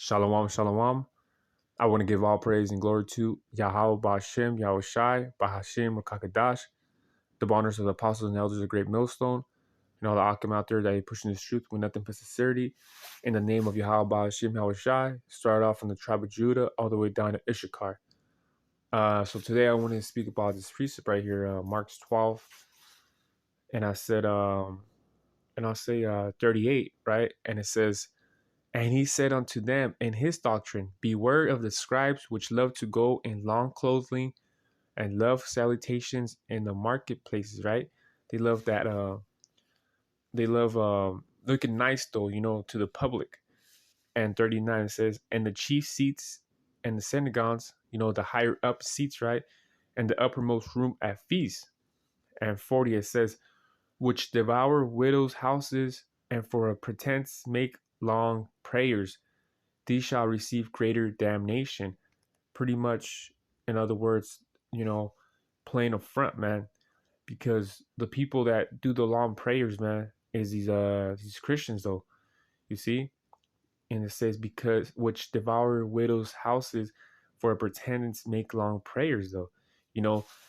Shalom, shalom. I want to give all praise and glory to Yahweh Ba'Shem, Yahweh Shai, Bahashim, Rakakadash, the boners of the apostles and elders of Great Millstone, and all the Akim out there that are pushing this truth with nothing but sincerity. In the name of Yahweh Ba'Shem, Yahweh Shai, start off from the tribe of Judah all the way down to Issachar. So today I want to speak about this precept right here, Mark 12, and I said, and I'll say 38, right? And it says, "And he said unto them in his doctrine, Beware of the scribes which love to go in long clothing and love salutations in the marketplaces," right? They love that, they love looking nice though, to the public. And 39 says, "And the chief seats and the synagogues, the higher up seats, right? And the uppermost room at feasts." And 40 it says, "Which devour widows' houses and for a pretense make long prayers. These shall receive greater damnation." Pretty much, in other words, playing a front, man, because the people that do the long prayers, man, is these Christians, though. You see, and it says, "Because which devour widows' houses for a pretenders make long prayers," though.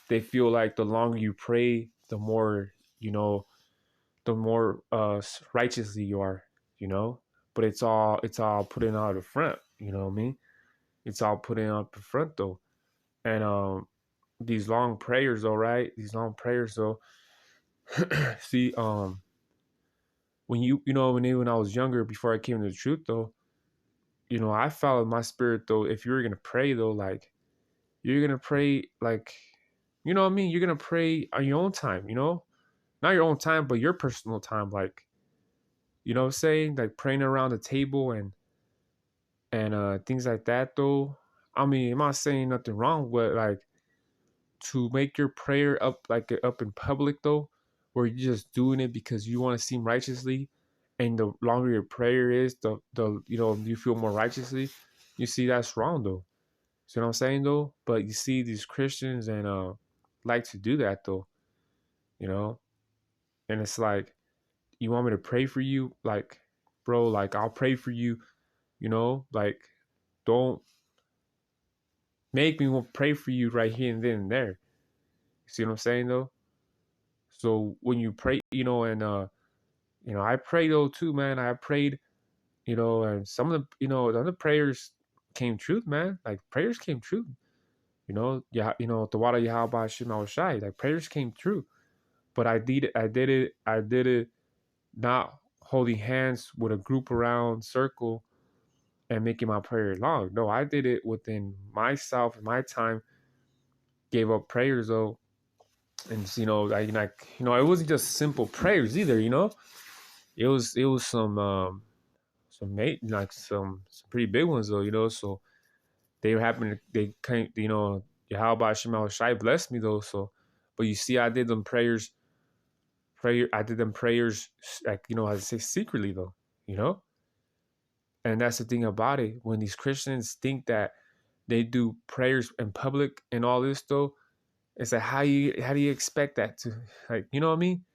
They feel like the longer you pray, the more the more righteously you are. But it's all putting out the front. You know what I mean? It's all putting up the front though. And these long prayers though, right? These long prayers though. See, when I was younger, before I came to the truth though, I felt in my spirit though, if you're gonna pray though, like you're gonna pray like, you know what I mean? You're gonna pray on your own time, not your own time, but your personal time, like, you know what I'm saying? Like praying around the table and things like that though. I mean, I'm not saying nothing wrong, but like to make your prayer up in public though, where you're just doing it because you want to seem righteously, and the longer your prayer is, the you feel more righteously. You see, that's wrong though. See what I'm saying though? But you see these Christians and like to do that though, you know, and it's like, you want me to pray for you, like, bro, like I'll pray for you, like, don't make me want to pray for you right here and then and there. You see what I'm saying though? So when you pray, and I pray though too, man. I prayed, and some of the other prayers came true, man. Like prayers came true. Yeah, the water Yahweh Shema Shai, like prayers came true. But I did it not holding hands with a group around circle and making my prayer long. No, I did it within myself and my time, gave up prayers though. And it wasn't just simple prayers either, it was some mate like some pretty big ones though, so they came, how about Shemal Shai blessed me though. So but you see, I did them prayers, like, I say secretly though, you know and that's the thing about it. When these Christians think that they do prayers in public and all this though, it's like, how do you expect that to, like, you know what I mean?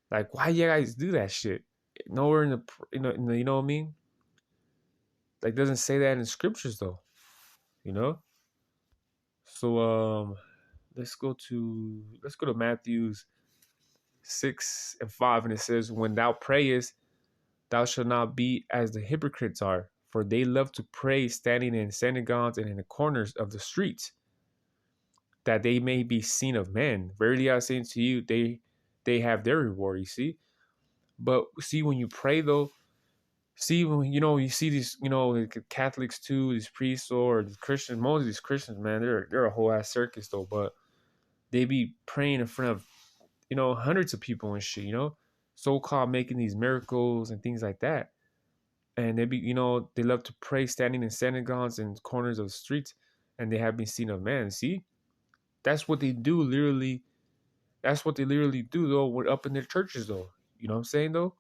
Like, why you guys do that shit? Nowhere in the, you know what I mean? Like, doesn't say that in the scriptures though, you know. So let's go to Matthew's 6:5, and it says, "When thou prayest, thou shalt not be as the hypocrites are, for they love to pray standing in synagogues and in the corners of the streets, that they may be seen of men. Verily I say unto you, they have their reward." You see, but see, when you pray though, see, when you see these, the Catholics too, these priests or the Christians, most of these Christians, man, they're a whole ass circus though, but they be praying in front of, hundreds of people and shit, so-called making these miracles and things like that. And they love to pray standing in synagogues and corners of the streets, and they have been seen of men. See, that's what they do literally. That's what they literally do though. We're up in their churches though. You know what I'm saying though?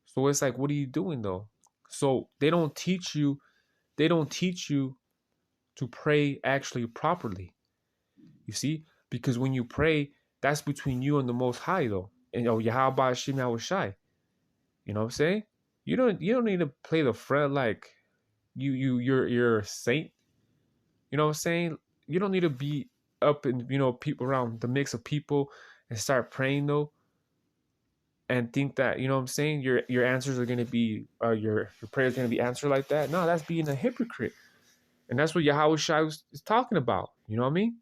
So it's like, what are you doing though? So they don't teach you. They don't teach you to pray actually properly. You see, because when you pray, that's between you and the Most High though. And Yahweh Shim Yahweh Shai. You know what I'm saying? You don't need to play the front like you're a saint. You know what I'm saying? You don't need to be up in, people around the mix of people and start praying though, and think that, you know what I'm saying, your answers are gonna be your prayers gonna be answered like that. No, that's being a hypocrite. And that's what Yahweh Shai is talking about. You know what I mean?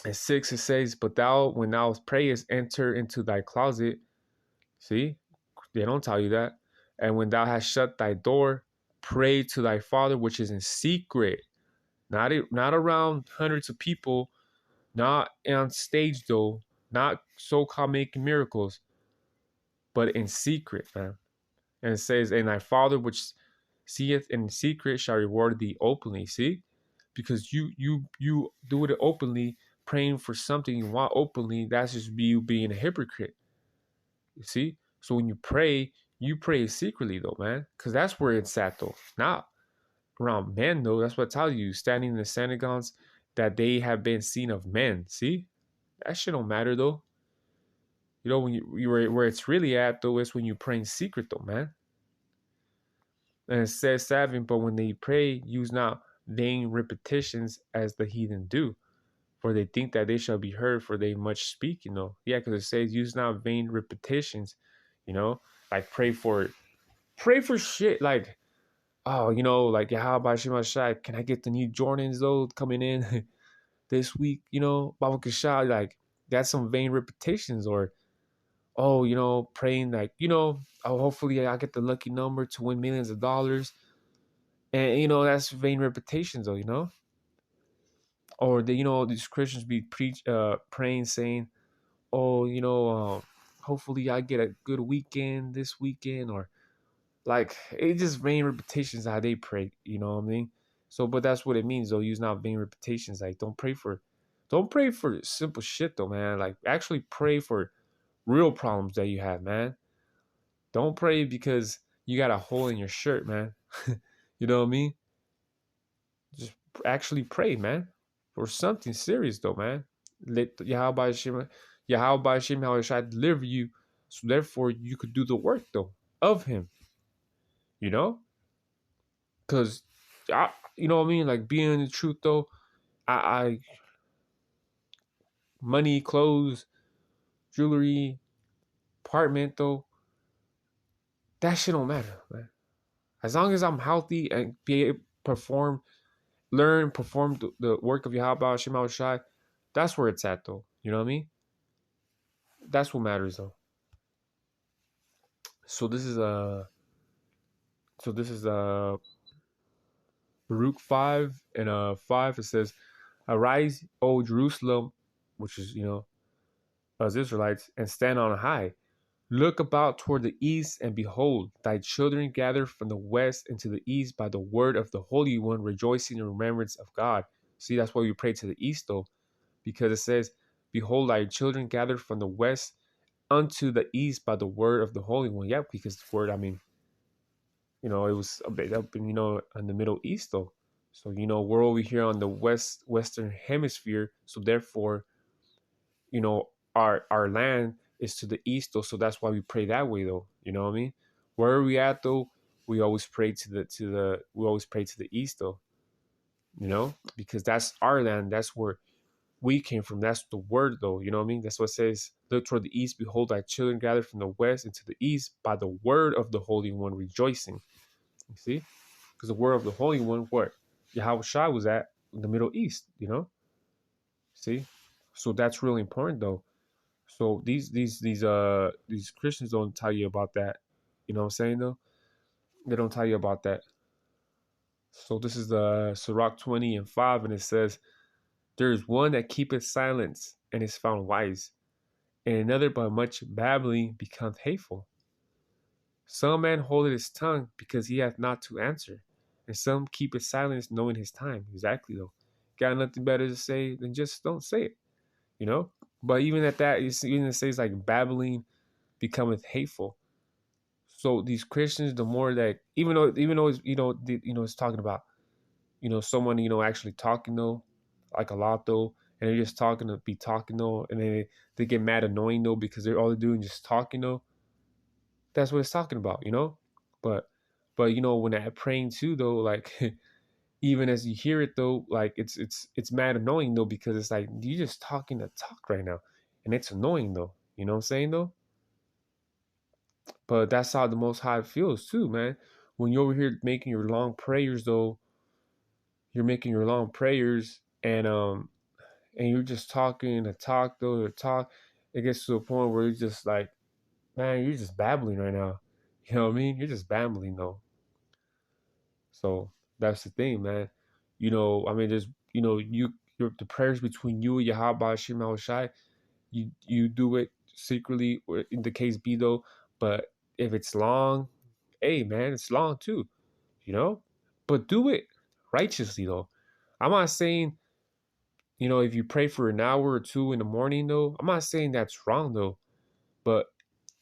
And 6 it says, "But thou, when thou prayest, enter into thy closet." See, they don't tell you that. "And when thou hast shut thy door, pray to thy Father which is in secret." Not around hundreds of people, not on stage though, not so-called making miracles, but in secret, man. And it says, "And thy Father which seeth in secret shall reward thee openly." See, because you do it openly, praying for something you want openly. That's just you being a hypocrite. You see, so when you pray secretly though, man, because that's where it's at though, not around men though. That's what I tell you, standing in the synagogues that they have been seen of men. See, that shit don't matter though. You know, when you where it's really at though is when you pray in secret though, man. And it says 7, "But when they pray, use not vain repetitions as the heathen do, for they think that they shall be heard for they much speak." Yeah, because it says use not vain repetitions. Like pray for shit like, oh, like, yeah, how about Shema Shai? Can I get the new Jordans though coming in this week? Baba Kashai, like that's some vain repetitions. Or, oh, praying like, oh, hopefully I get the lucky number to win millions of dollars. And that's vain repetitions though. Or these Christians be praying saying, oh, hopefully I get a good weekend this weekend. Or like, it's just vain repetitions how they pray, you know what I mean? So, but that's what it means though. Use not vain repetitions. Like, don't pray for simple shit though, man. Like, actually pray for real problems that you have, man. Don't pray because you got a hole in your shirt, man. You know what I mean? Just actually pray, man, for something serious though, man. Let Yahweh Hashem how shall deliver you, so therefore you could do the work though of Him. You know, because you know what I mean. Like, being in the truth though, I money, clothes, jewelry, apartment though, that shit don't matter, man. As long as I'm healthy and be able to perform the work of Yahweh Shema Shai, that's where it's at though. You know what I mean? That's what matters though. So this is Baruch 5 and 5. It says, "Arise, O Jerusalem," which is as Israelites, "and stand on high. Look about toward the east, and behold, thy children gather from the west and to the east by the word of the Holy One, rejoicing in remembrance of God." See, that's why we pray to the east, though, because it says, "Behold, thy children gather from the west unto the east by the word of the Holy One." Yeah, because the word, I mean, it was a bit up in the Middle East, though. So, we're over here on the Western Hemisphere. So, therefore, our land is to the east though, so that's why we pray that way though. You know what I mean? Where are we at though? We always pray to the east though, because that's our land. That's where we came from. That's the word though. You know what I mean? That's what it says. "Look toward the east, behold, thy children gathered from the west into the east by the word of the Holy One, rejoicing." You see? Because the word of the Holy One, where Yahweh Shai was at, in the Middle East, See? So that's really important though. So these Christians don't tell you about that. You know what I'm saying though? They don't tell you about that. So this is the Sirach 20 and 5, and it says, "There is one that keepeth silence and is found wise, and another by much babbling becometh hateful. Some man holdeth his tongue because he hath not to answer, and some keepeth silence knowing his time." Exactly though. Got nothing better to say than just don't say it, you know? But even at that, even it says like babbling becometh hateful. So these Christians, the more that, even though it's, it's talking about someone actually talking though, like a lot though, and they're just talking to be talking though, and then they get mad annoying though because they're all they're doing just talking though. That's what it's talking about, But But when that praying too though, like even as you hear it though, like it's mad annoying though, because it's like you just talking to talk right now, and it's annoying though. You know what I'm saying though? But that's how the Most High feels too, man. When you're over here making your long prayers though, you're making your long prayers, and you're just talking to talk though to talk. It gets to a point where you're just like, man, you're just babbling right now. You know what I mean? You're just babbling though. So that's the thing, man. I mean, there's, the prayers between you and Yahweh Shema Shai, you do it secretly, or in the case be though. But if it's long, hey, man, it's long too, you know. But do it righteously though. I'm not saying, if you pray for an hour or two in the morning though, I'm not saying that's wrong though. But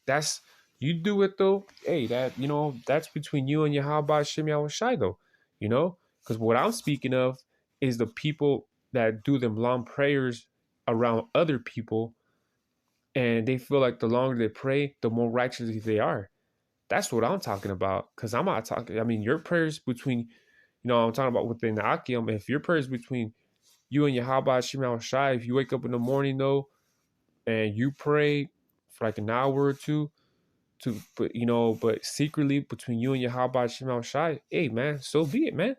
that's you do it though. Hey, that's between you and Yahweh Shem Yahweh Shai though. Because what I'm speaking of is the people that do them long prayers around other people, and they feel like the longer they pray, the more righteous they are. That's what I'm talking about. Because I'm not talking. I mean, your prayers between, I'm talking about within the Akim. If your prayers between you and Yahweh Shem Yahweh Shai, if you wake up in the morning though, and you pray for like an hour or two, but secretly between you and Yahweh Shema Shai, hey man, so be it, man.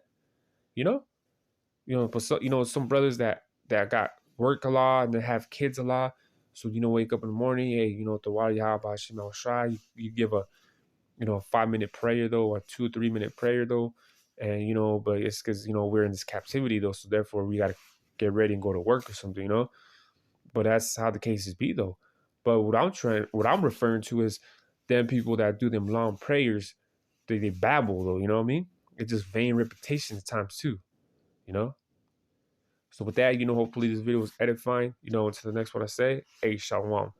You know, but so some brothers that got work a lot and they have kids a lot. So wake up in the morning, hey, the water Yahweh Shema Shai, you give a 5-minute prayer though, or 2 or 3 minute prayer though, and but it's because we're in this captivity though, so therefore we gotta get ready and go to work or something. But that's how the cases be though. But what I'm referring to is them people that do them long prayers, they babble though, you know what I mean? It's just vain repetition at times too, you know? So with that, hopefully this video was edifying. Until the next one I say, hey, shalom.